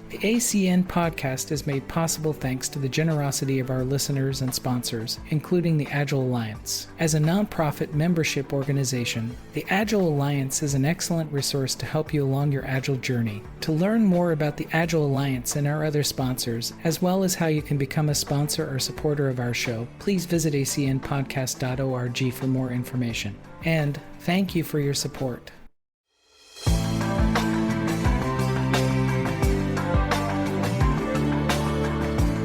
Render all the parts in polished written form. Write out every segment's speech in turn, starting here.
The ACN podcast is made possible thanks to the generosity of our listeners and sponsors, including the Agile Alliance. As a nonprofit membership organization, the Agile Alliance is an excellent resource to help you along your Agile journey. To learn more about the Agile Alliance and our other sponsors, as well as how you can become a sponsor or supporter of our show, please visit acnpodcast.org for more information. And thank you for your support.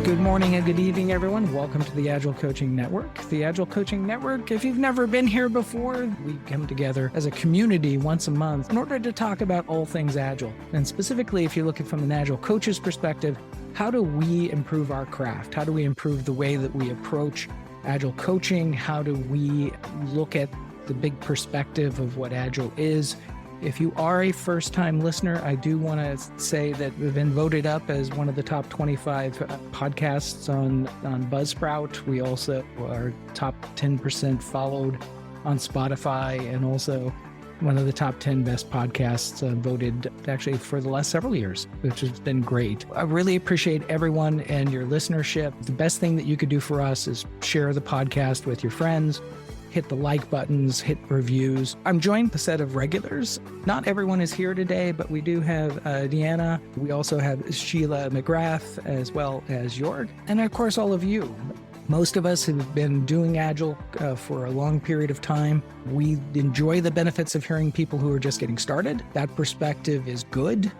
Good morning and good evening, everyone. Welcome to the Agile Coaching Network. The Agile Coaching Network, if you've never been here before, we come together as a community once a month in order to talk about all things Agile. And specifically, if you're looking from an Agile coach's perspective, how do we improve our craft? How do we improve the way that we approach Agile coaching? How do we look at the big perspective of what Agile is? If you are a first-time listener, I do want to say that we've been voted up as one of the top 25 podcasts on Buzzsprout. We also are top 10% followed on Spotify, and also one of the top 10 best podcasts voted actually for the last several years, which has been great. I really appreciate everyone and your listenership. The best thing that you could do for us is share the podcast with your friends. Hit the like buttons, hit reviews. I'm joined with a set of regulars. Not everyone is here today, but we do have Deanna. We also have Sheila McGrath, as well as Jorg. And of course, all of you. Most of us have been doing Agile for a long period of time. We enjoy the benefits of hearing people who are just getting started. That perspective is good,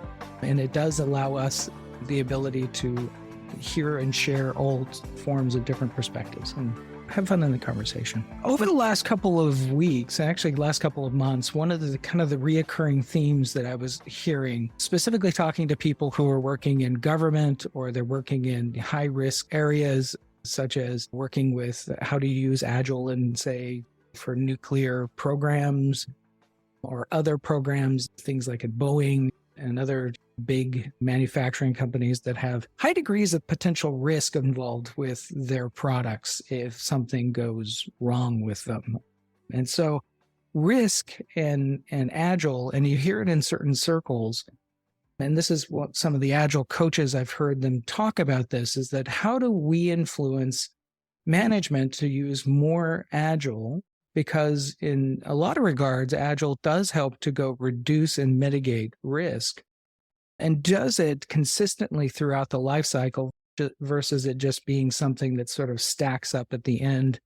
and it does allow us the ability to hear and share all forms of different perspectives. And have fun in the conversation. Over the last couple of weeks, actually last couple of months, one of the kind of the reoccurring themes that I was hearing, specifically talking to people who are working in government or they're working in high risk areas, such as working with how to use Agile in, say, for nuclear programs or other programs, things like at Boeing and other big manufacturing companies that have high degrees of potential risk involved with their products if something goes wrong with them. And so risk and Agile, and you hear it in certain circles, and this is what some of the Agile coaches, I've heard them talk about this, is that how do we influence management to use more Agile? Because in a lot of regards, Agile does help to go reduce and mitigate risk. And does it consistently throughout the life cycle versus it just being something that sort of stacks up at the end.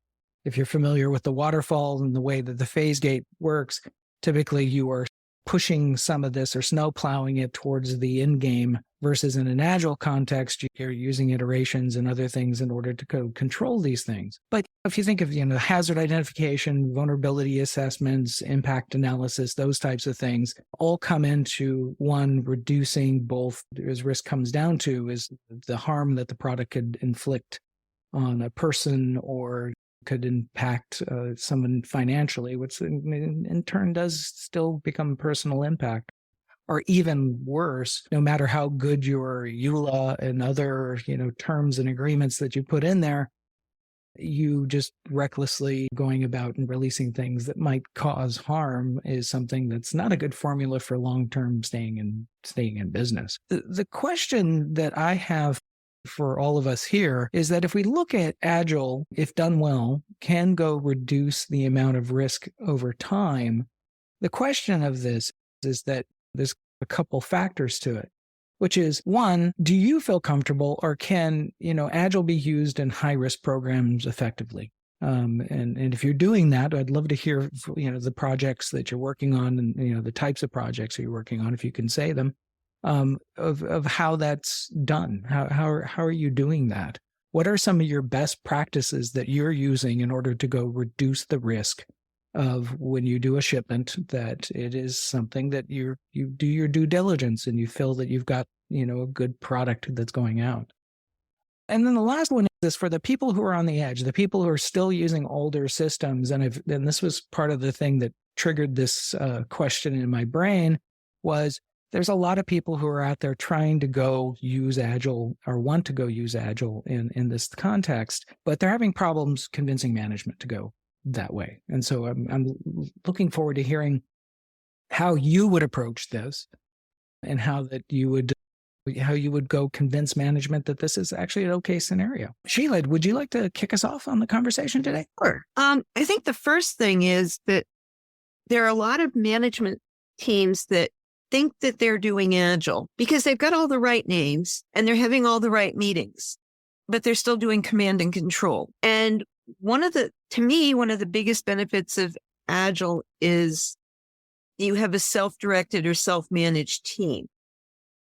If you're familiar with the waterfall and the way that the phase gate works, typically you are pushing some of this or snow plowing it towards the end game, versus in an Agile context, you're using iterations and other things in order to control these things. But if you think of, hazard identification, vulnerability assessments, impact analysis, those types of things all come into one, reducing both, as risk comes down to, is the harm that the product could inflict on a person or could impact someone financially, which in turn does still become personal impact. Or even worse, no matter how good your EULA and other, terms and agreements that you put in there, you just recklessly going about and releasing things that might cause harm is something that's not a good formula for long-term staying in business. The question that I have for all of us here is that if we look at Agile, if done well, can go reduce the amount of risk over time. The question of this is that there's a couple factors to it, which is, one, do you feel comfortable, or can, Agile be used in high risk programs effectively? And if you're doing that, I'd love to hear, the projects that you're working on and, the types of projects that you're working on, if you can say them. Of how that's done. How are you doing that? What are some of your best practices that you're using in order to go reduce the risk of when you do a shipment, that it is something that you do your due diligence and you feel that you've got, a good product that's going out? And then the last one is for the people who are on the edge, the people who are still using older systems. And this was part of the thing that triggered this question in my brain was, there's a lot of people who are out there trying to go use Agile or want to go use Agile in this context, but they're having problems convincing management to go that way. And so I'm looking forward to hearing how you would approach this and how that you would how you would go convince management that this is actually an okay scenario. Sheila, would you like to kick us off on the conversation today? Sure. I think the first thing is that there are a lot of management teams that think that they're doing Agile because they've got all the right names and they're having all the right meetings, but they're still doing command and control. And to me, one of the biggest benefits of Agile is you have a self-directed or self-managed team.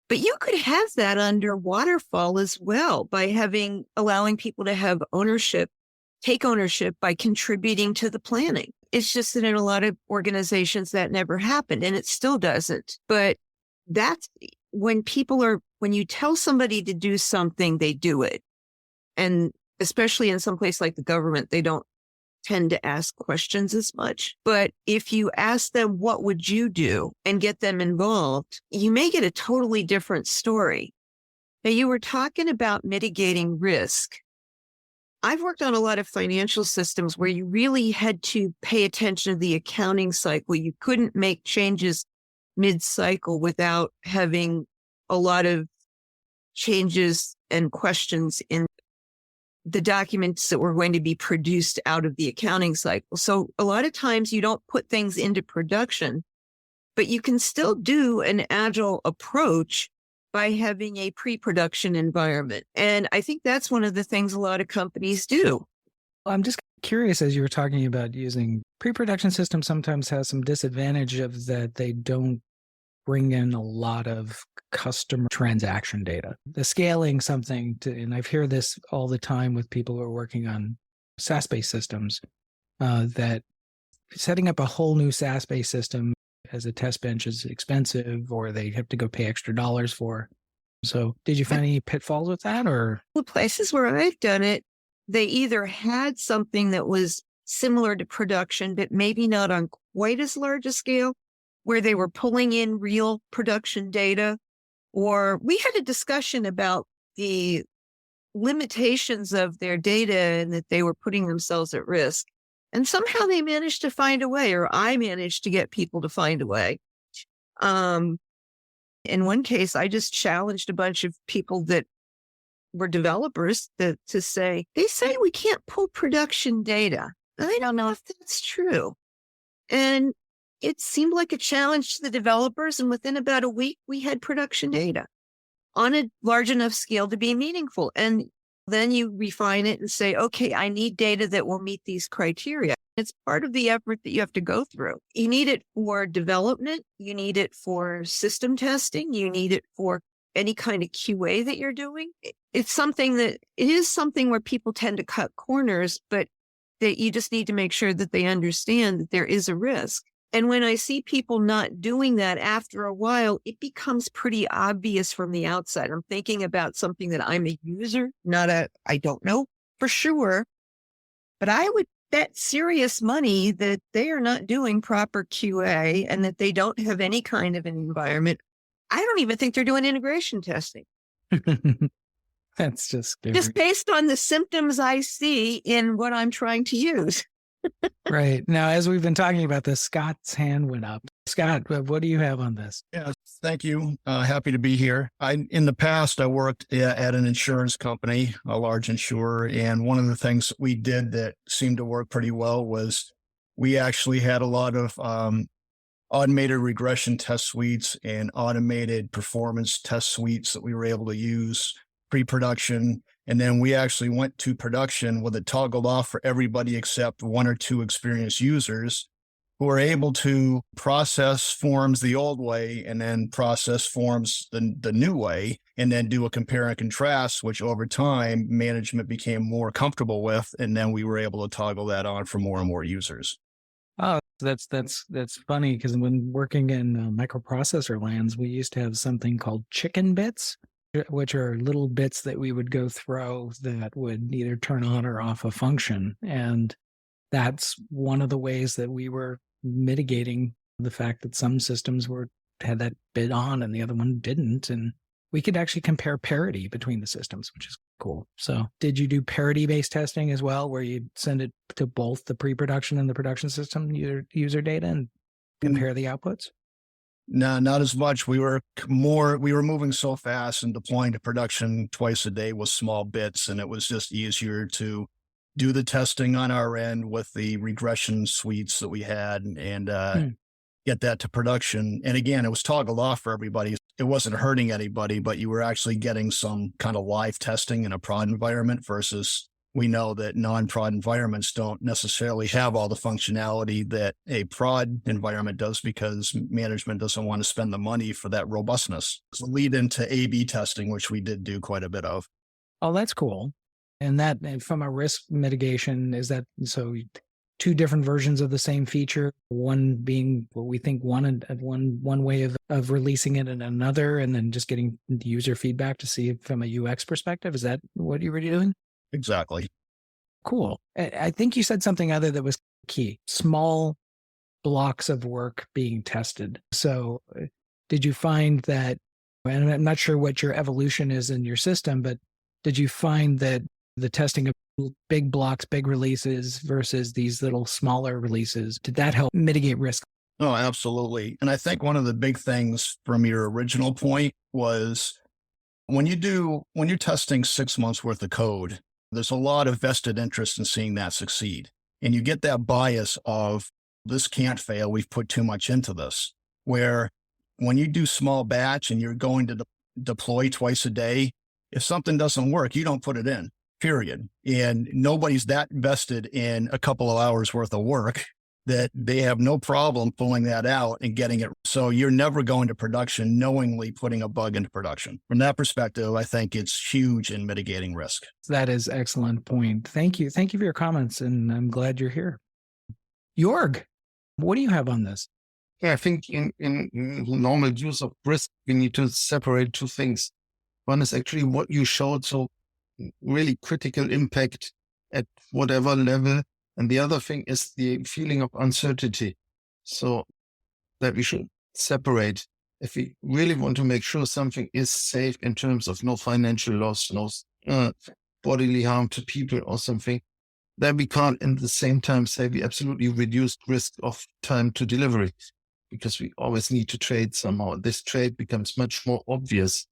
But you could have that under waterfall as well by allowing people to have take ownership by contributing to the planning. It's just that in a lot of organizations that never happened, and it still doesn't. But that's when you tell somebody to do something, they do it. And especially in some place like the government, they don't tend to ask questions as much. But if you ask them, what would you do, and get them involved, you may get a totally different story. Now, you were talking about mitigating risk. I've worked on a lot of financial systems where you really had to pay attention to the accounting cycle. You couldn't make changes mid-cycle without having a lot of changes and questions in the documents that were going to be produced out of the accounting cycle. So a lot of times you don't put things into production, but you can still do an Agile approach by having a pre-production environment. And I think that's one of the things a lot of companies do. I'm just curious, as you were talking about using pre-production systems, sometimes has some disadvantage of that they don't bring in a lot of customer transaction data. The scaling and I've heard this all the time with people who are working on SaaS-based systems, that setting up a whole new SaaS-based system as a test bench is expensive, or they have to go pay extra dollars for. So did you find any pitfalls with that? Or the places where I've done it, they either had something that was similar to production, but maybe not on quite as large a scale, where they were pulling in real production data, or we had a discussion about the limitations of their data and that they were putting themselves at risk. And somehow they managed to find a way, or I managed to get people to find a way. In one case, I just challenged a bunch of people that were developers to say, they say we can't pull production data. And I don't know if that's true. And it seemed like a challenge to the developers. And within about a week, we had production data on a large enough scale to be meaningful. And then you refine it and say, okay, I need data that will meet these criteria. It's part of the effort that you have to go through. You need it for development. You need it for system testing. You need it for any kind of QA that you're doing. It is something where people tend to cut corners, but that you just need to make sure that they understand that there is a risk. And when I see people not doing that after a while, it becomes pretty obvious from the outside. I'm thinking about something that I'm a user, I don't know for sure, but I would bet serious money that they are not doing proper QA and that they don't have any kind of an environment. I don't even think they're doing integration testing. That's just scary. Just based on the symptoms I see in what I'm trying to use. Right. Now, as we've been talking about this, Scott's hand went up. Scott, what do you have on this? Yes, thank you. Happy to be here. In the past, I worked at an insurance company, a large insurer. And one of the things we did that seemed to work pretty well was we actually had a lot of automated regression test suites and automated performance test suites that we were able to use pre-production. And then we actually went to production with it toggled off for everybody except one or two experienced users who were able to process forms the old way and then process forms the new way, and then do a compare and contrast, which over time management became more comfortable with. And then we were able to toggle that on for more and more users. Oh, that's funny, because when working in microprocessor lands, we used to have something called chicken bits, which are little bits that we would go throw that would either turn on or off a function. And that's one of the ways that we were mitigating the fact that some systems had that bit on and the other one didn't. And we could actually compare parity between the systems, which is cool. So did you do parity-based testing as well, where you send it to both the pre-production and the production system user data and compare the outputs? No, not as much. We were moving so fast and deploying to production twice a day with small bits. And it was just easier to do the testing on our end with the regression suites that we had and Hmm. get that to production. And again, it was toggled off for everybody. It wasn't hurting anybody, but you were actually getting some kind of live testing in a prod environment versus we know that non-prod environments don't necessarily have all the functionality that a prod environment does because management doesn't want to spend the money for that robustness. It's a lead into A/B testing, which we did do quite a bit of. Oh, that's cool. And from a risk mitigation, is that so? Two different versions of the same feature, one being what we think one way of releasing it and another, and then just getting the user feedback to see it from a UX perspective. Is that what you were doing? Exactly. Cool. I think you said something other that was key. Small blocks of work being tested. So did you find that, and I'm not sure what your evolution is in your system, but did you find that the testing of big blocks, big releases versus these little smaller releases, did that help mitigate risk? Oh, absolutely. And I think one of the big things from your original point was when you're testing 6 months worth of code, there's a lot of vested interest in seeing that succeed. And you get that bias of this can't fail. We've put too much into this. Where when you do small batch and you're going to deploy twice a day, if something doesn't work, you don't put it in, period. And nobody's that invested in a couple of hours worth of work that they have no problem pulling that out and getting it. So you're never going to production knowingly putting a bug into production. From that perspective, I think it's huge in mitigating risk. That is an excellent point. Thank you. Thank you for your comments, and I'm glad you're here. Jorg, what do you have on this? Yeah, I think in normal use of risk, we need to separate two things. One is actually what you showed, so really critical impact at whatever level. And the other thing is the feeling of uncertainty. So that we should separate. If we really want to make sure something is safe in terms of no financial loss, no bodily harm to people or something, then we can't at the same time say we absolutely reduced risk of time to delivery, because we always need to trade somehow. This trade becomes much more obvious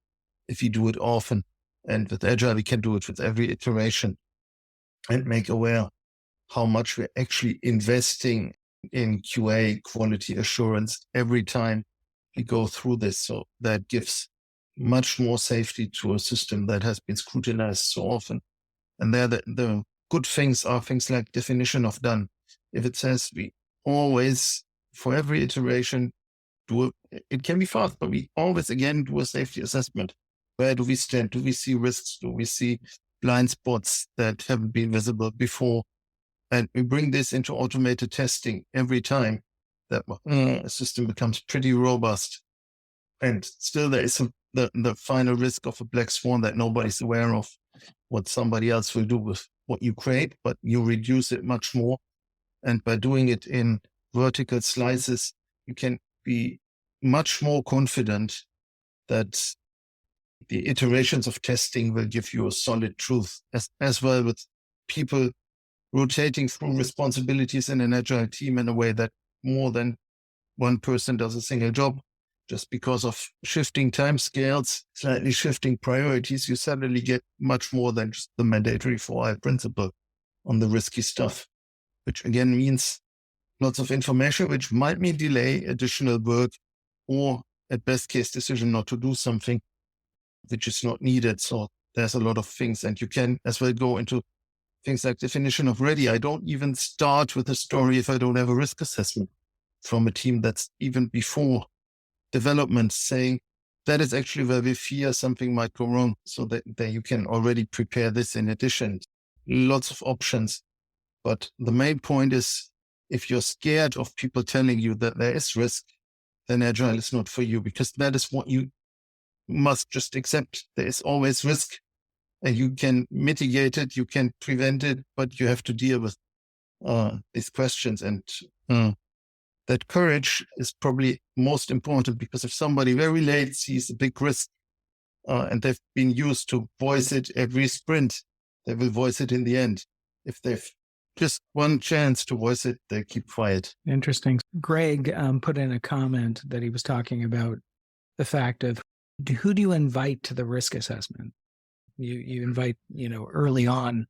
if you do it often. And with Agile, we can do it with every iteration and make aware how much we're actually investing in QA, quality assurance, every time we go through this. So that gives much more safety to a system that has been scrutinized so often. And there, the good things are things like definition of done. If it says we always, for every iteration, it can be fast, but we always again do a safety assessment. Where do we stand? Do we see risks? Do we see blind spots that haven't been visible before? And we bring this into automated testing every time that a system becomes pretty robust. And still there is the final risk of a black swan that nobody's aware of what somebody else will do with what you create, but you reduce it much more. And by doing it in vertical slices, you can be much more confident that the iterations of testing will give you a solid truth, as well with people rotating through responsibilities in an agile team in a way that more than one person does a single job. Just because of shifting time scales, slightly shifting priorities, you suddenly get much more than just the mandatory 4I principle on the risky stuff, which again means lots of information, which might mean delay, additional work, or at best case decision not to do something which is not needed. So there's a lot of things, and you can as well go into things like definition of ready. I don't even start with a story if I don't have a risk assessment from a team that's even before development, saying that is actually where we fear something might go wrong, so that you can already prepare this in addition. Lots of options. But the main point is, if you're scared of people telling you that there is risk, then Agile is not for you, because that is what you must just accept. There is always risk, and you can mitigate it, you can prevent it, but you have to deal with these questions. And that courage is probably most important, because if somebody very late sees a big risk and they've been used to voice it every sprint, they will voice it in the end. If they've just one chance to voice it, they keep quiet. Interesting. Greg put in a comment that he was talking about the fact of who do you invite to the risk assessment? You invite, early on,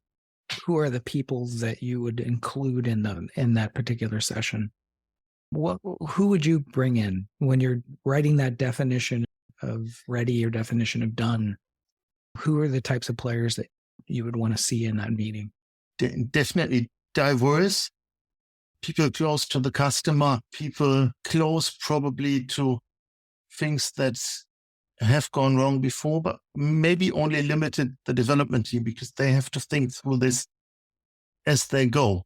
who are the people that you would include in that particular session? Who would you bring in when you're writing that definition of ready or definition of done? Who are the types of players that you would want to see in that meeting? Definitely diverse, people close to the customer, people close probably to things that have gone wrong before, but maybe only limited the development team because they have to think through this as they go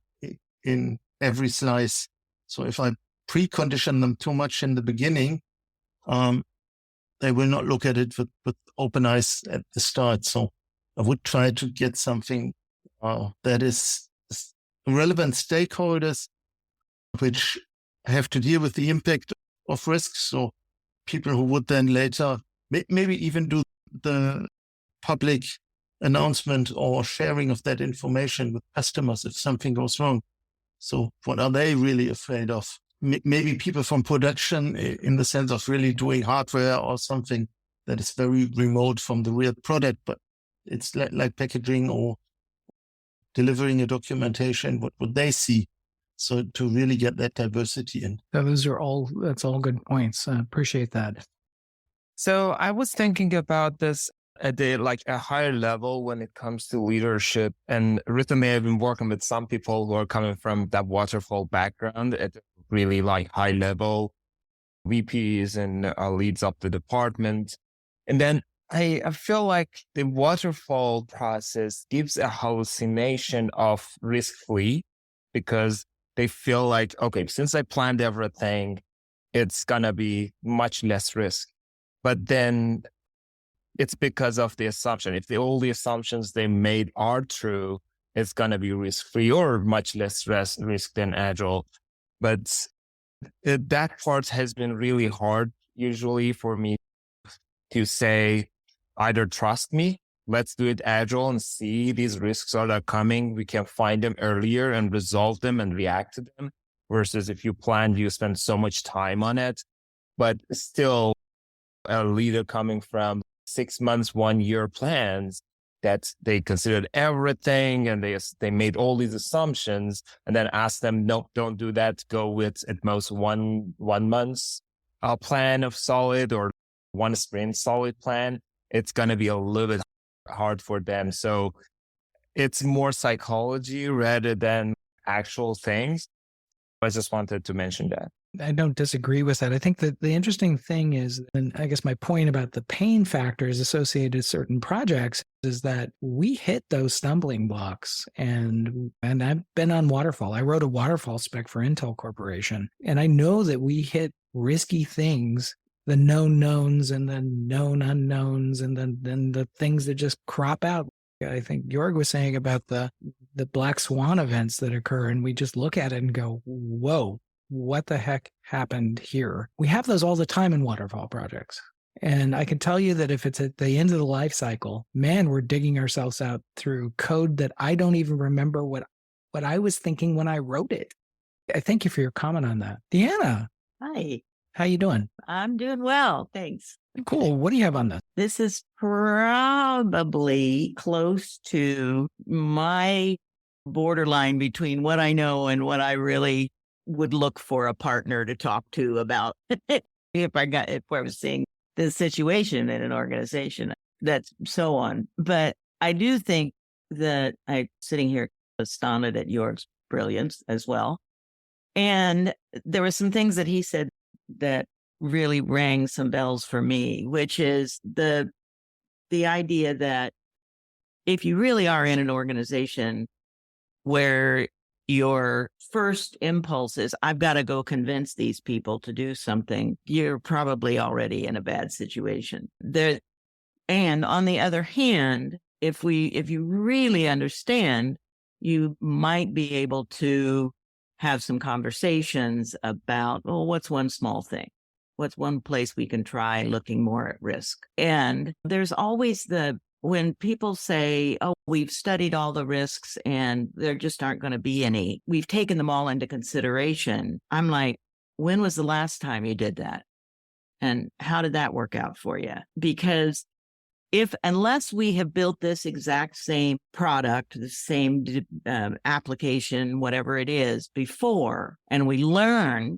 in every slice. So if I precondition them too much in the beginning, they will not look at it with open eyes at the start. So I would try to get something that is relevant stakeholders, which have to deal with the impact of risk. So people who would then later maybe even do the public announcement or sharing of that information with customers if something goes wrong. So what are they really afraid of? Maybe people from production in the sense of really doing hardware or something that is very remote from the real product, but it's like packaging or delivering a documentation. What would they see? So to really get that diversity in. That's all good points. I appreciate that. So I was thinking about this at a higher level when it comes to leadership. And recently I've been working with some people who are coming from that waterfall background at really high level VPs and leads up the department. And then I feel like the waterfall process gives a hallucination of risk-free because they feel like, okay, since I planned everything, it's going to be much less risk. But then it's because of the assumption. If all the assumptions they made are true, it's going to be risk-free or much less risk than Agile. But that part has been really hard usually for me to say, either trust me, let's do it Agile and see these risks are coming. We can find them earlier and resolve them and react to them. Versus if you plan, you spend so much time on it. But still, a leader coming from 6 months, 1 year plans that they considered everything and they made all these assumptions and then ask them, no, don't do that. Go with at most one month's plan of solid or one sprint solid plan. It's going to be a little bit hard for them. So it's more psychology rather than actual things. I just wanted to mention that. I don't disagree with that. I think that the interesting thing is, and I guess my point about the pain factors associated with certain projects is that we hit those stumbling blocks. And I've been on waterfall. I wrote a waterfall spec for Intel Corporation. And I know that we hit risky things, the known knowns and the known unknowns, and then the things that just crop out. I think Jorg was saying about the black swan events that occur, and we just look at it and go, whoa, what the heck happened here? We have those all the time in waterfall projects. And I can tell you that if it's at the end of the life cycle, man, we're digging ourselves out through code that I don't even remember what I was thinking when I wrote it. I thank you for your comment on that. Deanna. Hi. How you doing? I'm doing well. Thanks. Cool. What do you have on this? This is probably close to my borderline between what I know and what I really would look for a partner to talk to about if I was seeing the situation in an organization, that's so on. But I do think that I'm sitting here astounded at Jorg's brilliance as well. And there were some things that he said that really rang some bells for me, which is the idea that if you really are in an organization where your first impulse is, I've got to go convince these people to do something, you're probably already in a bad situation. And on the other hand, if you really understand, you might be able to have some conversations about, well, what's one small thing? What's one place we can try looking more at risk? And there's always the when people say, oh, we've studied all the risks and there just aren't going to be any, we've taken them all into consideration. I'm like, when was the last time you did that? And how did that work out for you? Because unless we have built this exact same product, the same application, whatever it is before, and we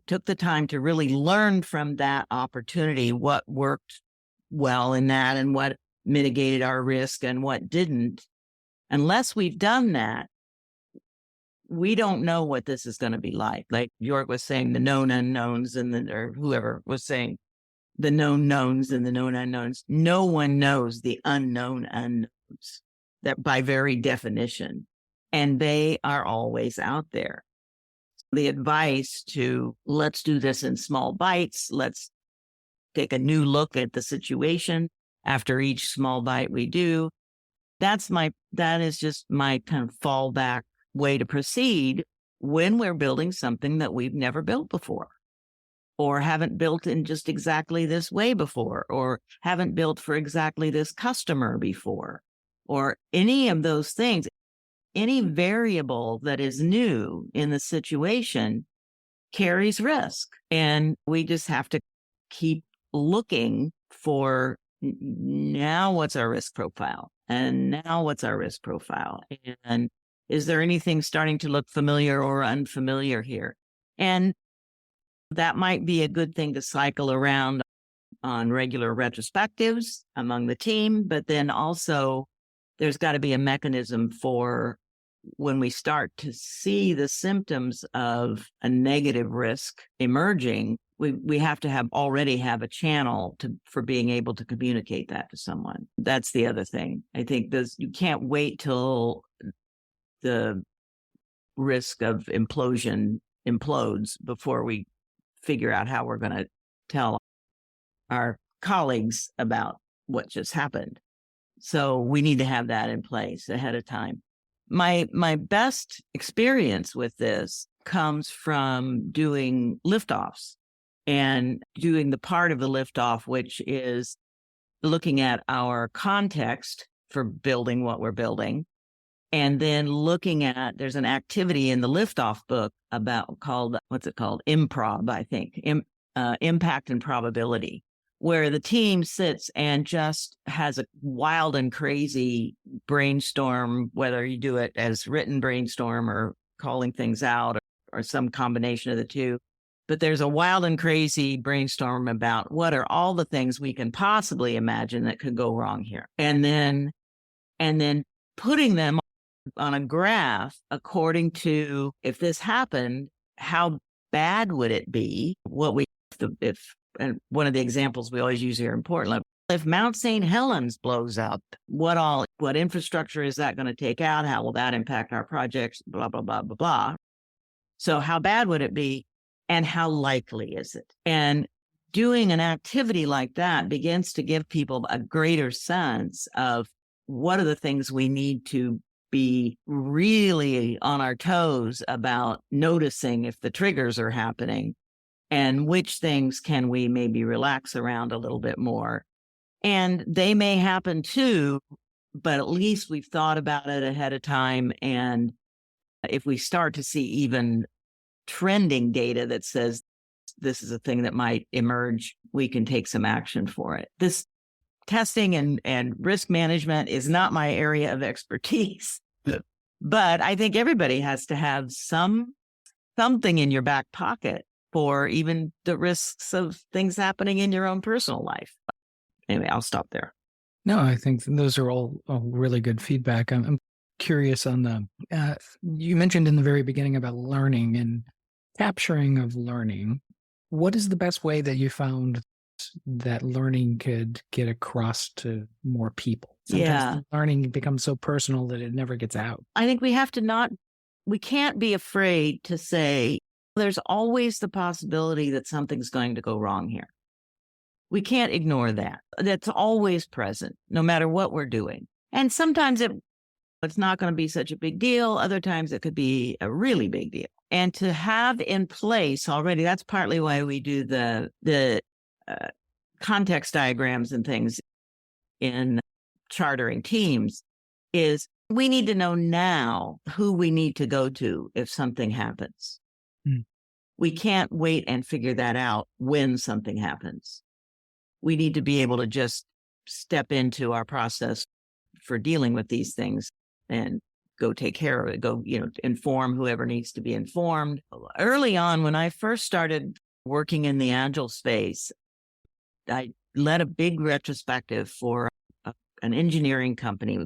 took the time to really learn from that opportunity, what worked well in that and what mitigated our risk and what didn't, unless we've done that, we don't know what this is going to be like. Like York was saying, the known unknowns, or whoever was saying, the known knowns and the known unknowns. No one knows the unknown unknowns, that by very definition, and they are always out there. The advice to let's do this in small bites. Let's take a new look at the situation after each small bite we do. That is just my kind of fallback way to proceed when we're building something that we've never built before, or haven't built in just exactly this way before, or haven't built for exactly this customer before, or any of those things. Any variable that is new in the situation carries risk. And we just have to keep looking for, now what's our risk profile? And now what's our risk profile? And is there anything starting to look familiar or unfamiliar here? And that might be a good thing to cycle around on regular retrospectives among the team, but then also there's got to be a mechanism for when we start to see the symptoms of a negative risk emerging, we have to already have a channel for being able to communicate that to someone. That's the other thing. I think you can't wait till the risk of implosion implodes before we figure out how we're going to tell our colleagues about what just happened. So we need to have that in place ahead of time. My best experience with this comes from doing liftoffs and doing the part of the liftoff, which is looking at our context for building what we're building. And then looking at, there's an activity in the liftoff book called Improv, I think, Impact and Probability, where the team sits and just has a wild and crazy brainstorm, whether you do it as written brainstorm or calling things out or some combination of the two. But there's a wild and crazy brainstorm about what are all the things we can possibly imagine that could go wrong here. And then putting them on a graph according to, if this happened, how bad would it be? And one of the examples we always use here in Portland, if Mount St. Helens blows up, what infrastructure is that going to take out? How will that impact our projects? Blah, blah, blah, blah, blah. So how bad would it be? And how likely is it? And doing an activity like that begins to give people a greater sense of what are the things we need to be really on our toes about noticing if the triggers are happening, and which things can we maybe relax around a little bit more. And they may happen too, but at least we've thought about it ahead of time. And if we start to see even trending data that says this is a thing that might emerge, we can take some action for it. This testing and risk management is not my area of expertise, but I think everybody has to have something in your back pocket for even the risks of things happening in your own personal life. Anyway, I'll stop there. No, I think those are all really good feedback. I'm curious on you mentioned in the very beginning about learning and capturing of learning. What is the best way that you found that learning could get across to more people? Sometimes learning becomes so personal that it never gets out. I think we can't be afraid to say there's always the possibility that something's going to go wrong here. We can't ignore that. That's always present, no matter what we're doing. And sometimes it's not going to be such a big deal. Other times it could be a really big deal. And to have in place already, that's partly why we do the context diagrams and things in chartering teams is we need to know now who we need to go to if something happens. We can't wait and figure that out when something happens. We need to be able to just step into our process for dealing with these things and go take care of it, go, inform whoever needs to be informed. Early on, when I first started working in the Agile space, I led a big retrospective for an engineering company.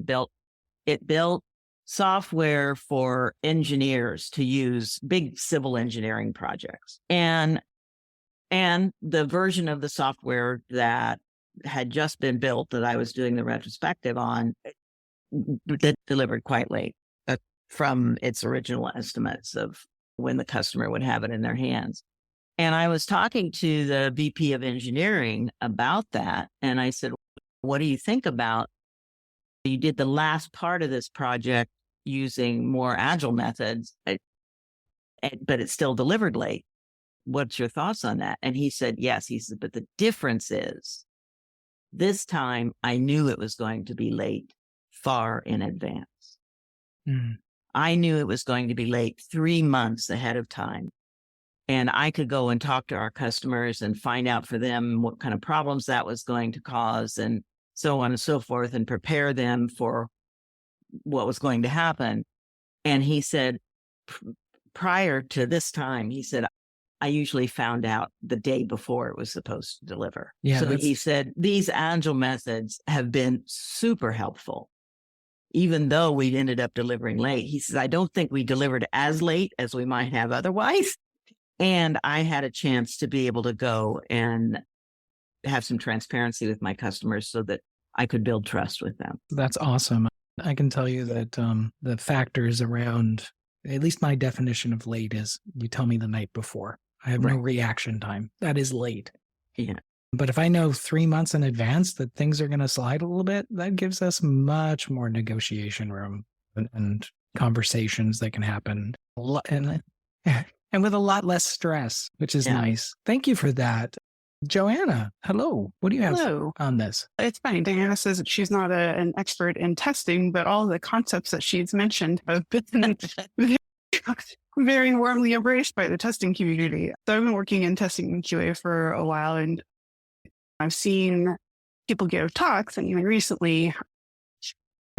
It built software for engineers to use big civil engineering projects. And the version of the software that had just been built that I was doing the retrospective on, that delivered quite late from its original estimates of when the customer would have it in their hands. And I was talking to the VP of engineering about that. And I said, what do you think about, you did the last part of this project using more agile methods, but it's still delivered late. What's your thoughts on that? And he said, yes. He said, but the difference is this time I knew it was going to be late far in advance. I knew it was going to be late 3 months ahead of time. And I could go and talk to our customers and find out for them what kind of problems that was going to cause and so on and so forth, and prepare them for what was going to happen. And he said, prior to this time, he said, I usually found out the day before it was supposed to deliver. Yeah, so he said, these agile methods have been super helpful. Even though we ended up delivering late, he says, I don't think we delivered as late as we might have otherwise. And I had a chance to be able to go and have some transparency with my customers so that I could build trust with them. That's awesome. I can tell you that the factors around, at least my definition of late is you tell me the night before. I have no reaction time. That is late. Yeah. But if I know 3 months in advance that things are going to slide a little bit, that gives us much more negotiation room and conversations that can happen. And with a lot less stress, which is nice. Thank you for that. Joanna, hello. What do you have on this? It's funny. Diana says that she's not an expert in testing, but all the concepts that she's mentioned have been very warmly embraced by the testing community. So I've been working in testing and QA for a while, and I've seen people give talks. And even recently,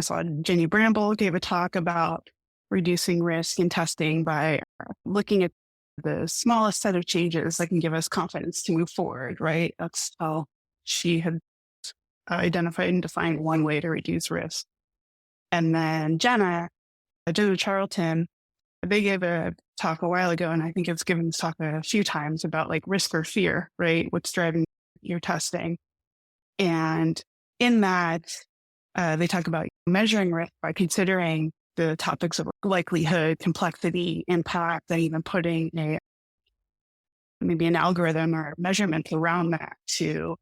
I saw Jenny Bramble gave a talk about reducing risk in testing by looking at the smallest set of changes that can give us confidence to move forward, right? That's how she had identified and defined one way to reduce risk. And then Jenna Charlton, they gave a talk a while ago, and I think it's given this talk a few times about like risk or fear, right? What's driving your testing. And in that, they talk about measuring risk by considering the topics of likelihood, complexity, impact, and even putting maybe an algorithm or measurement around that to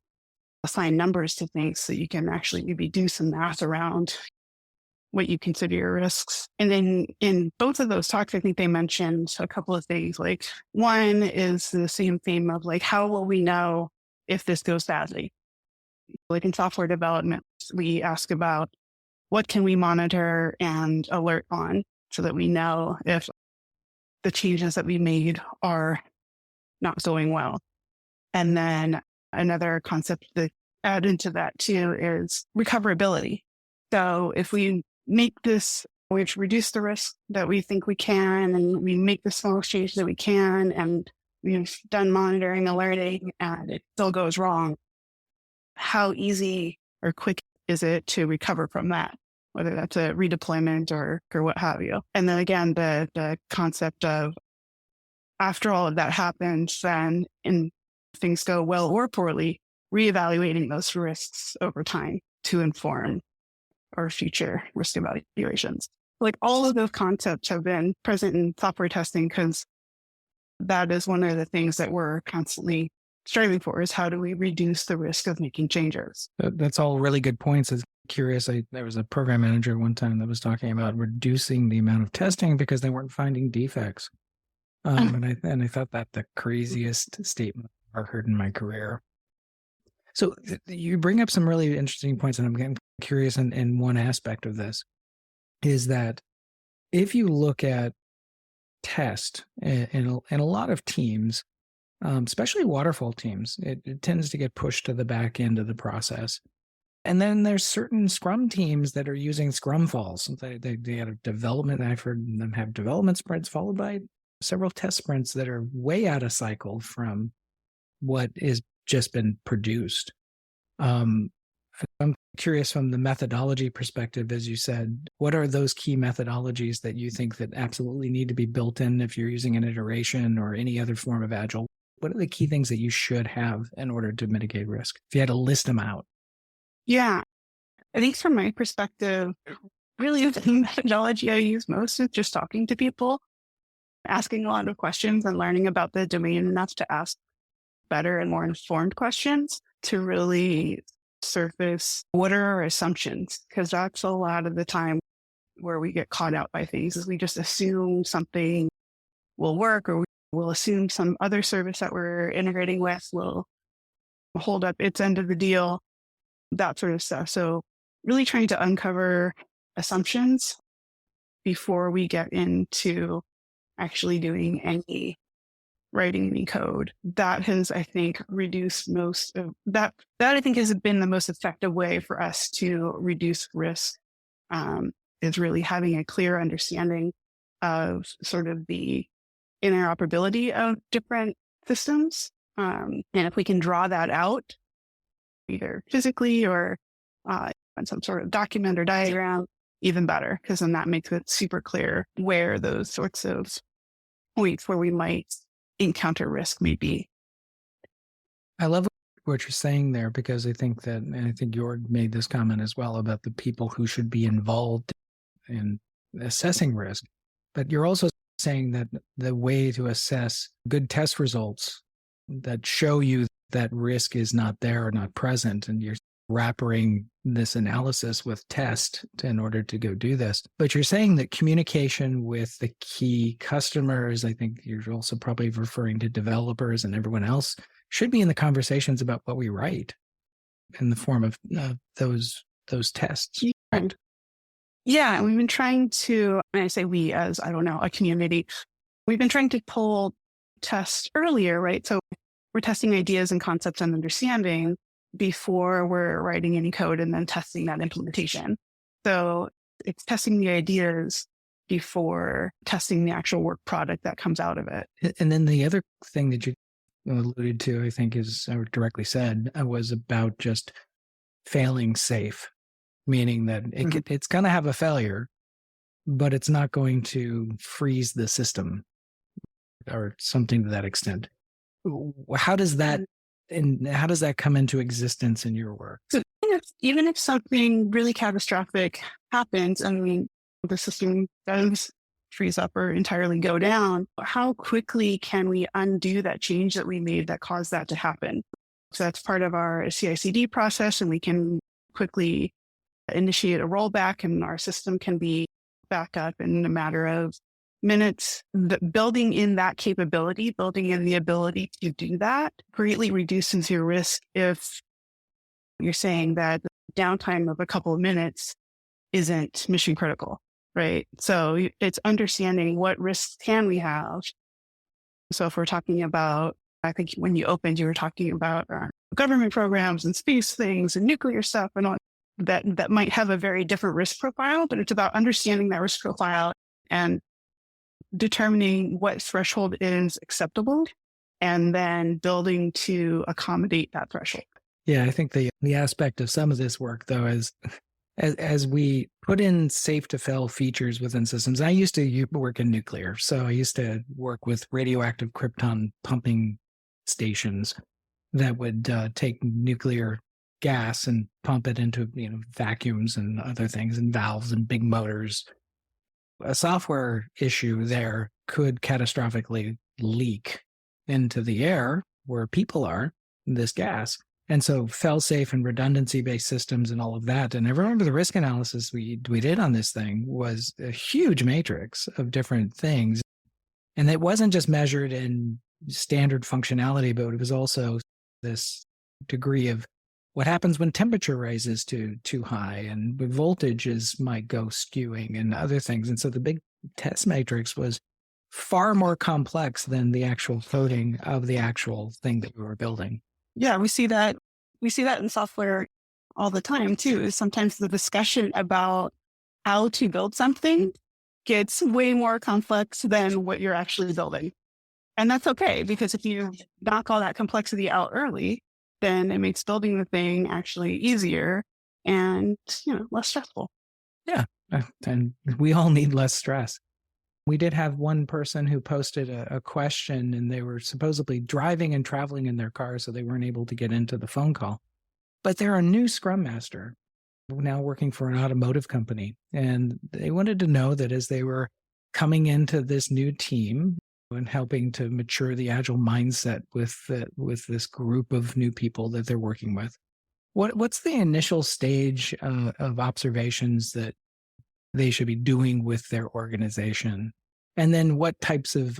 assign numbers to things so you can actually maybe do some math around what you consider your risks. And then in both of those talks, I think they mentioned a couple of things. Like one is the same theme of like, how will we know if this goes badly? Like in software development, we ask about what can we monitor and alert on so that we know if the changes that we made are not going well. And then another concept to add into that too is recoverability. So if we make this, we've reduced the risk that we think we can, and we make the small change that we can, and we've done monitoring, alerting, and it still goes wrong, how easy or quick is it to recover from that? Whether that's a redeployment or what have you. And then again, the concept of after all of that happens, then and things go well or poorly, reevaluating those risks over time to inform our future risk evaluations. Like all of those concepts have been present in software testing because that is one of the things that we're constantly striving for is how do we reduce the risk of making changes? That's all really good points. It's curious. There was a program manager one time that was talking about reducing the amount of testing because they weren't finding defects. And I thought that the craziest statement I've ever heard in my career. So you bring up some really interesting points, and I'm getting curious in one aspect of this, is that if you look at test in a lot of teams, especially waterfall teams, it tends to get pushed to the back end of the process. And then there's certain Scrum teams that are using Scrum falls. They have development. I've heard them have development sprints followed by several test sprints that are way out of cycle from what is just been produced. I'm curious from the methodology perspective, as you said, what are those key methodologies that you think that absolutely need to be built in if you're using an iteration or any other form of Agile? What are the key things that you should have in order to mitigate risk? If you had to list them out. Yeah. I think from my perspective, really the methodology I use most is just talking to people, asking a lot of questions and learning about the domain enough to ask better and more informed questions to really surface what are our assumptions, because that's a lot of the time where we get caught out by things is we just assume something will work, or we'll assume some other service that we're integrating with will hold up its end of the deal, that sort of stuff. So really trying to uncover assumptions before we get into actually doing any writing any code. That has, I think, reduced most of that. That I think has been the most effective way for us to reduce risk, is really having a clear understanding of sort of the interoperability of different systems. And if we can draw that out, either physically or on some sort of document or diagram, even better, because then that makes it super clear where those sorts of points where we might encounter risk may be. I love what you're saying there, because I think that, and I think Jörg made this comment as well about the people who should be involved in assessing risk. But you're also saying that the way to assess good test results that show you that risk is not there or not present, and you're wrapping this analysis with test in order to go do this. But you're saying that communication with the key customers, I think you're also probably referring to developers and everyone else, should be in the conversations about what we write in the form of those tests. Right. Yeah, and we've been trying to, and I say we as, I don't know, a community, we've been trying to pull tests earlier, right? So we're testing ideas and concepts and understanding before we're writing any code and then testing that implementation. So it's testing the ideas before testing the actual work product that comes out of it. And then the other thing that you alluded to, I think is, or directly said, was about just failing safe, meaning that it's going to have a failure, but it's not going to freeze the system or something to that extent. How does that come into existence in your work? So even if something really catastrophic happens and the system does freeze up or entirely go down, how quickly can we undo that change that we made that caused that to happen? So that's part of our CI/CD process, and we can quickly initiate a rollback and our system can be back up in a matter of minutes. Building in that capability, building in the ability to do that greatly reduces your risk if you're saying that the downtime of a couple of minutes isn't mission critical, right? So it's understanding what risks can we have. So if we're talking about, I think when you opened, you were talking about government programs and space things and nuclear stuff and all that might have a very different risk profile, but it's about understanding that risk profile and determining what threshold is acceptable and then building to accommodate that threshold. Yeah, I think the aspect of some of this work, though, is as we put in safe to fail features within systems. I used to work in nuclear, so I used to work with radioactive krypton pumping stations that would take nuclear gas and pump it into vacuums and other things and valves and big motors. A software issue there could catastrophically leak into the air where people are, this gas. And so fail-safe and redundancy-based systems and all of that. And I remember the risk analysis we did on this thing was a huge matrix of different things. And it wasn't just measured in standard functionality, but it was also this degree of What happens when temperature rises too high and the voltages might go skewing and other things. And so the big test matrix was far more complex than the actual coding of the actual thing that we were building. Yeah, we see that in software all the time too. Sometimes the discussion about how to build something gets way more complex than what you're actually building. And that's okay, because if you knock all that complexity out early, then it makes building the thing actually easier and, less stressful. Yeah. And we all need less stress. We did have one person who posted a question, and they were supposedly driving and traveling in their car, so they weren't able to get into the phone call. But they're a new Scrum Master now working for an automotive company. And they wanted to know that as they were coming into this new team and helping to mature the Agile mindset with this group of new people that they're working with, what's the initial stage of observations that they should be doing with their organization? And then what types of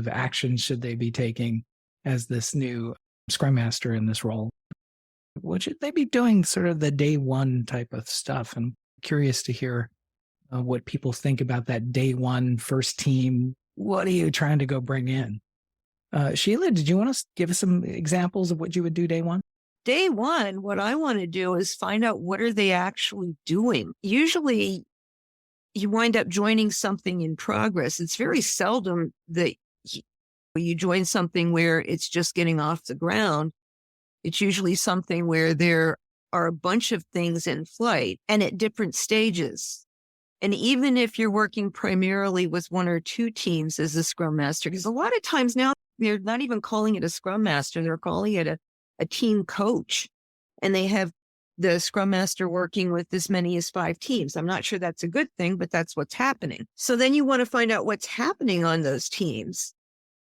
actions should they be taking as this new Scrum Master in this role? What should they be doing, sort of the day one type of stuff? I'm curious to hear what people think about that day one first team. What are you trying to go bring in? Sheila, did you want to give us some examples of what you would do day one? Day one, what I want to do is find out what are they actually doing. Usually you wind up joining something in progress. It's very seldom that you join something where it's just getting off the ground. It's usually something where there are a bunch of things in flight and at different stages. And even if you're working primarily with one or two teams as a Scrum Master, because a lot of times now they're not even calling it a Scrum Master, they're calling it a team coach. And they have the Scrum Master working with as many as 5 teams. I'm not sure that's a good thing, but that's what's happening. So then you want to find out what's happening on those teams,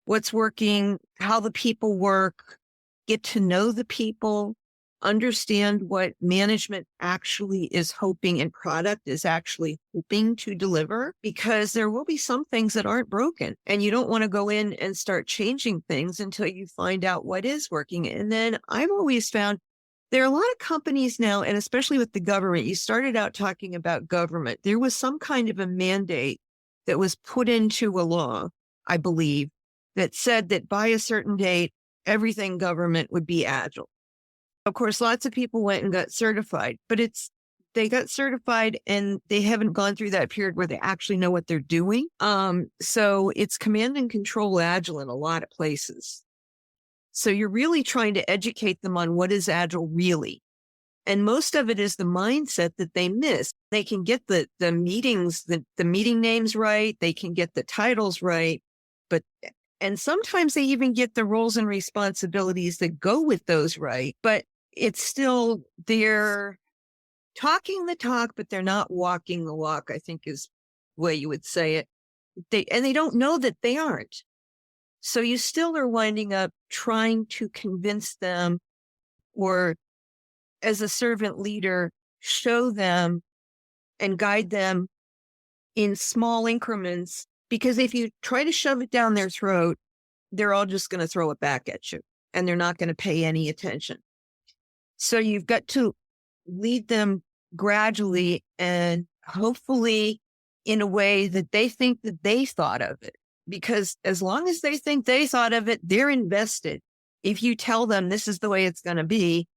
what's working, how the people work, get to know the people, understand what management actually is hoping and product is actually hoping to deliver, because there will be some things that aren't broken and you don't want to go in and start changing things until you find out what is working. And then I've always found there are a lot of companies now, and especially with the government, you started out talking about government. There was some kind of a mandate that was put into a law, I believe, that said that by a certain date, everything government would be Agile. Of course, lots of people went and got certified, but they got certified and they haven't gone through that period where they actually know what they're doing. So it's command and control Agile in a lot of places. So you're really trying to educate them on what is Agile really. And most of it is the mindset that they miss. They can get the meetings, the meeting names right. They can get the titles right. And sometimes they even get the roles and responsibilities that go with those right. But it's still, they're talking the talk, but they're not walking the walk, I think is the way you would say it. They don't know that they aren't. So you still are winding up trying to convince them, or as a servant leader, show them and guide them in small increments, because if you try to shove it down their throat, they're all just going to throw it back at you and they're not going to pay any attention. So you've got to lead them gradually and hopefully in a way that they think that they thought of it. Because as long as they think they thought of it, they're invested. If you tell them this is the way it's going to be,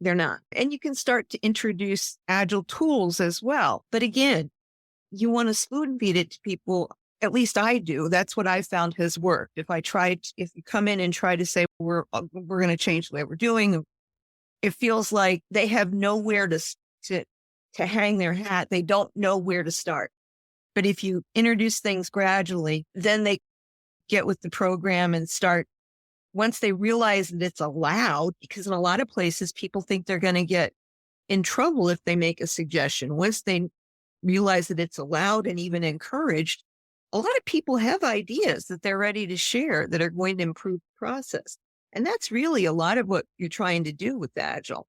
they're not. And you can start to introduce Agile tools as well. But again, you want to spoon feed it to people. At least I do. That's what I found has worked. If you come in and try to say, we're going to change the way we're doing, it feels like they have nowhere to hang their hat. They don't know where to start. But if you introduce things gradually, then they get with the program and start, once they realize that it's allowed, because in a lot of places, people think they're going to get in trouble if they make a suggestion. Once they realize that it's allowed and even encouraged, a lot of people have ideas that they're ready to share that are going to improve the process. And that's really a lot of what you're trying to do with Agile.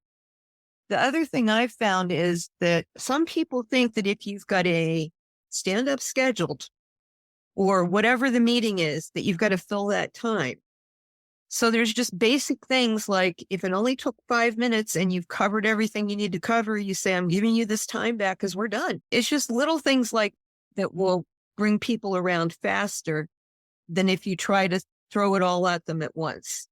The other thing I've found is that some people think that if you've got a stand-up scheduled or whatever the meeting is, that you've got to fill that time. So there's just basic things like if it only took 5 minutes and you've covered everything you need to cover, you say, I'm giving you this time back because we're done. It's just little things like that will bring people around faster than if you try to throw it all at them at once.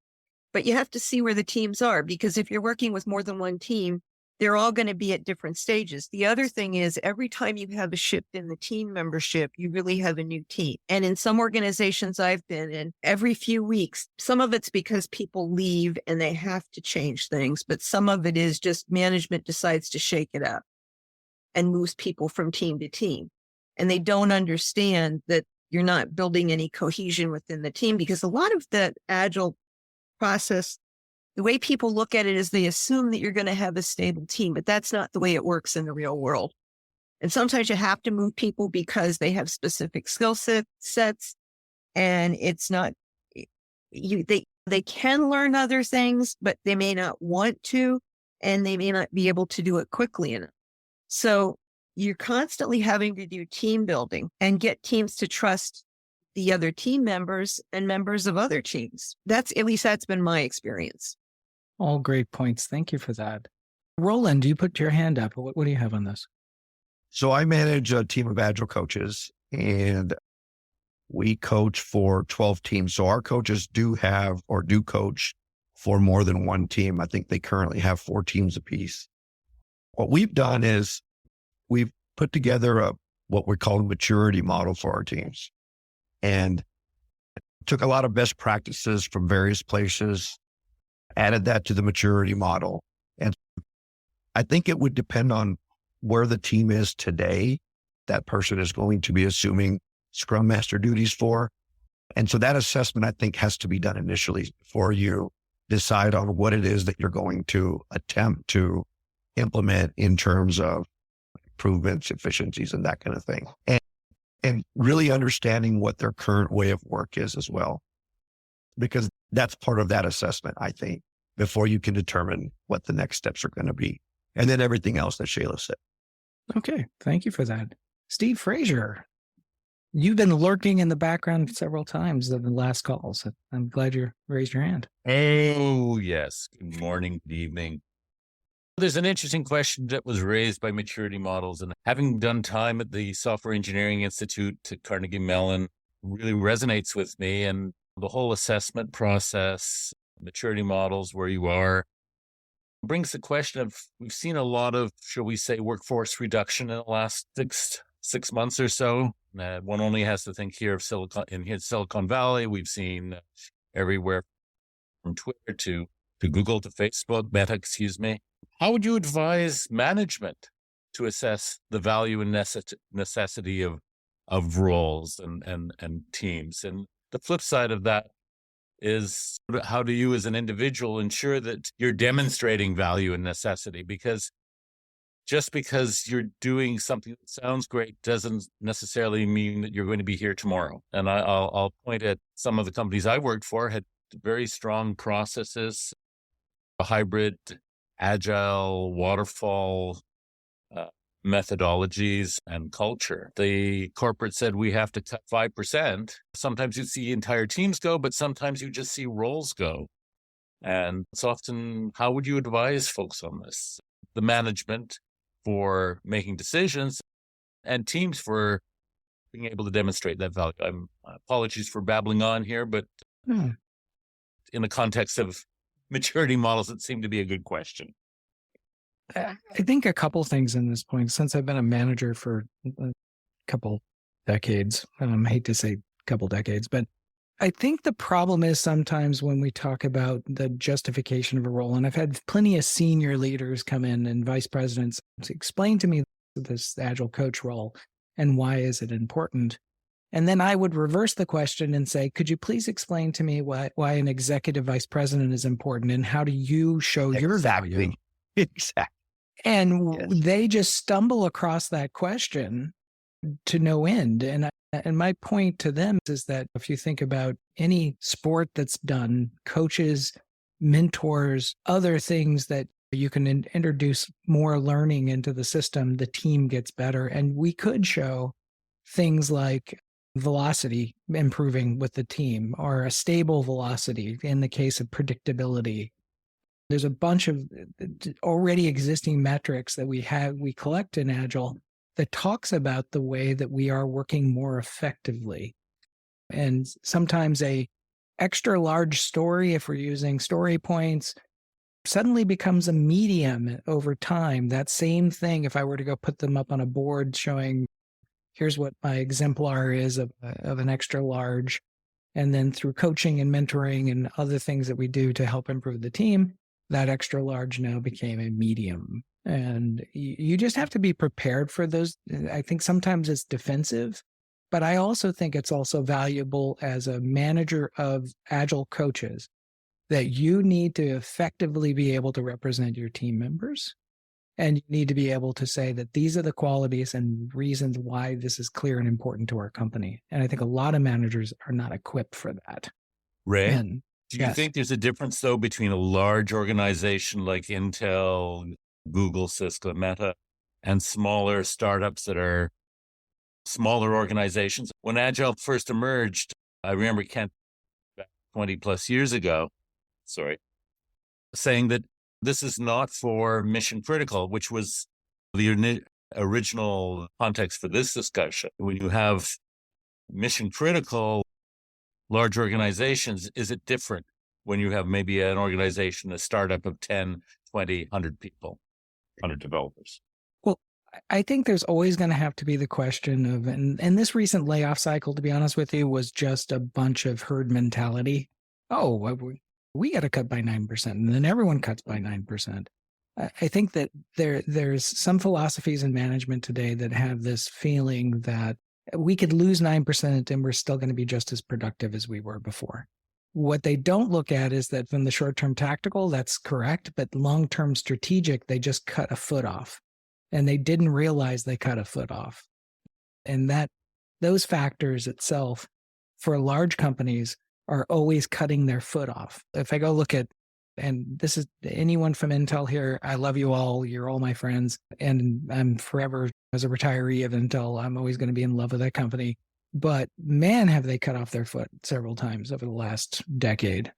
But you have to see where the teams are, because if you're working with more than one team, they're all going to be at different stages. The other thing is every time you have a shift in the team membership, you really have a new team. And in some organizations I've been in, every few weeks, some of it's because people leave and they have to change things, but some of it is just management decides to shake it up and moves people from team to team. And they don't understand that you're not building any cohesion within the team, because a lot of the Agile process, the way people look at it is they assume that you're going to have a stable team, but that's not the way it works in the real world. And sometimes you have to move people because they have specific skill sets, and it's not, they can learn other things, but they may not want to, and they may not be able to do it quickly enough. So you're constantly having to do team building and get teams to trust the other team members and members of other teams. At least that's been my experience. All great points. Thank you for that. Roland, you put your hand up. What do you have on this? So I manage a team of Agile coaches, and we coach for 12 teams. So our coaches do coach for more than one team. I think they currently have 4 teams apiece. What we've done is we've put together what we call a maturity model for our teams, and took a lot of best practices from various places, added that to the maturity model. And I think it would depend on where the team is today. That person is going to be assuming Scrum Master duties for. And so that assessment, I think, has to be done initially before you decide on what it is that you're going to attempt to implement in terms of improvements, efficiencies, and that kind of thing. And really understanding what their current way of work is as well, because that's part of that assessment, I think, before you can determine what the next steps are going to be. And then everything else that Shayla said. Okay. Thank you for that. Steve Frazier, you've been lurking in the background several times in the last calls. I'm glad you raised your hand. Oh, yes. Good morning, good evening. There's an interesting question that was raised by maturity models, and having done time at the Software Engineering Institute at Carnegie Mellon really resonates with me. And the whole assessment process, maturity models, where you are, brings the question of, we've seen a lot of, shall we say, workforce reduction in the last six months or so. One only has to think here of Silicon Valley. We've seen everywhere from Twitter to Google to Facebook, Meta, excuse me. How would you advise management to assess the value and necessity of roles and teams? And the flip side of that is, how do you as an individual ensure that you're demonstrating value and necessity? Because just because you're doing something that sounds great doesn't necessarily mean that you're going to be here tomorrow. And I'll point at some of the companies I worked for had very strong processes, a hybrid, agile, waterfall methodologies and culture. The corporate said we have to cut 5%. Sometimes you see entire teams go, but sometimes you just see roles go. And it's often, how would you advise folks on this? The management for making decisions and teams for being able to demonstrate that value. Apologies for babbling on here, but in the context of maturity models, it seemed to be a good question. I think a couple things in this point, since I've been a manager for a couple decades, I hate to say couple decades, but I think the problem is sometimes when we talk about the justification of a role, and I've had plenty of senior leaders come in and vice presidents to explain to me this Agile coach role and why is it important. And then I would reverse the question and say, could you please explain to me why an executive vice president is important and how do you show your value? Exactly. And they just stumble across that question to no end. And my point to them is that if you think about any sport that's done, coaches, mentors, other things that you can introduce more learning into the system, the team gets better. And we could show things like velocity improving with the team, or a stable velocity in the case of predictability. There's a bunch of already existing metrics that we collect in Agile that talks about the way that we are working more effectively. And sometimes a extra large story, if we're using story points, suddenly becomes a medium over time. That same thing, if I were to go put them up on a board showing, here's what my exemplar is of an extra large, and then through coaching and mentoring and other things that we do to help improve the team, that extra large now became a medium. And you just have to be prepared for those. I think sometimes it's defensive, but I also think it's also valuable as a manager of Agile coaches that you need to effectively be able to represent your team members. And you need to be able to say that these are the qualities and reasons why this is clear and important to our company. And I think a lot of managers are not equipped for that. Ray, And, do you think there's a difference, though, between a large organization like Intel, Google, Cisco, Meta, and smaller startups that are smaller organizations? When Agile first emerged, I remember Kent back 20 plus years ago, saying that this is not for mission critical, which was the original context for this discussion. When you have mission critical large organizations, is it different when you have maybe an organization, a startup of 10, 20, 100 people, 100 developers? Well, I think there's always going to have to be the question of, and this recent layoff cycle, to be honest with you, was just a bunch of herd mentality. Oh, we got to cut by 9%, and then everyone cuts by 9%. I think that there's some philosophies in management today that have this feeling that we could lose 9% and we're still going to be just as productive as we were before. What they don't look at is that from the short-term tactical, that's correct, but long-term strategic, they just cut a foot off. And they didn't realize they cut a foot off. And those factors itself for large companies are always cutting their foot off. If I go look at, and this is anyone from Intel here, I love you all. You're all my friends. And I'm forever, as a retiree of Intel, I'm always going to be in love with that company. But man, have they cut off their foot several times over the last decade.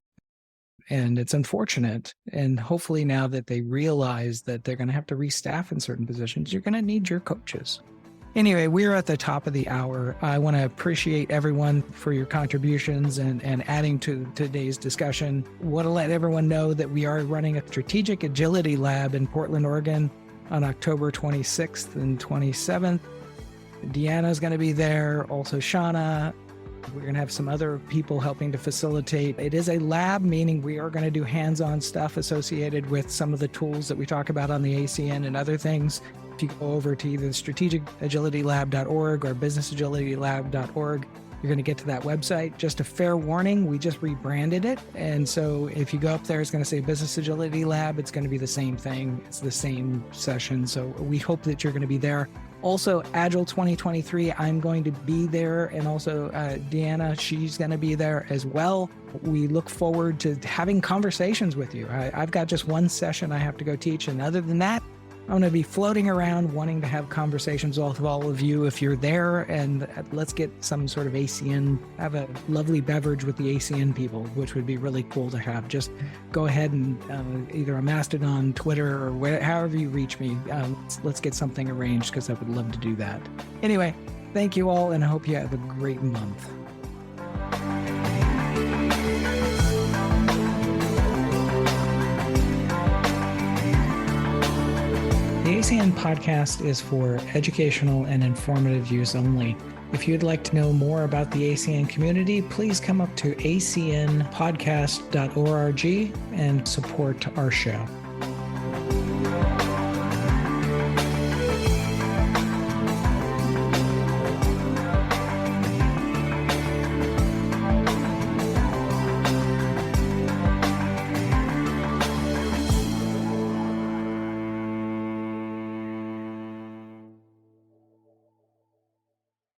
And it's unfortunate. And hopefully now that they realize that they're going to have to restaff in certain positions, you're going to need your coaches. Anyway, we're at the top of the hour. I want to appreciate everyone for your contributions and adding to today's discussion. Want to let everyone know that we are running a strategic agility lab in Portland, Oregon on October 26th and 27th. Deanna's going to be there, also Shauna. We're going to have some other people helping to facilitate. It is a lab, meaning we are going to do hands-on stuff associated with some of the tools that we talk about on the ACN and other things. If you go over to either strategicagilitylab.org or businessagilitylab.org, you're going to get to that website. Just a fair warning, we just rebranded it. And so if you go up there, it's going to say Business Agility Lab. It's going to be the same thing. It's the same session. So we hope that you're going to be there. Also, Agile 2023, I'm going to be there. And also Deanna, she's going to be there as well. We look forward to having conversations with you. I've got just one session I have to go teach. And other than that, I'm going to be floating around wanting to have conversations with all of you if you're there, and let's get some sort of ACN, have a lovely beverage with the ACN people, which would be really cool to have. Just go ahead and either a Mastodon, Twitter, or however you reach me. Let's get something arranged because I would love to do that. Anyway, thank you all, and I hope you have a great month. The ACN podcast is for educational and informative use only. If you'd like to know more about the ACN community, please come up to acnpodcast.org and support our show.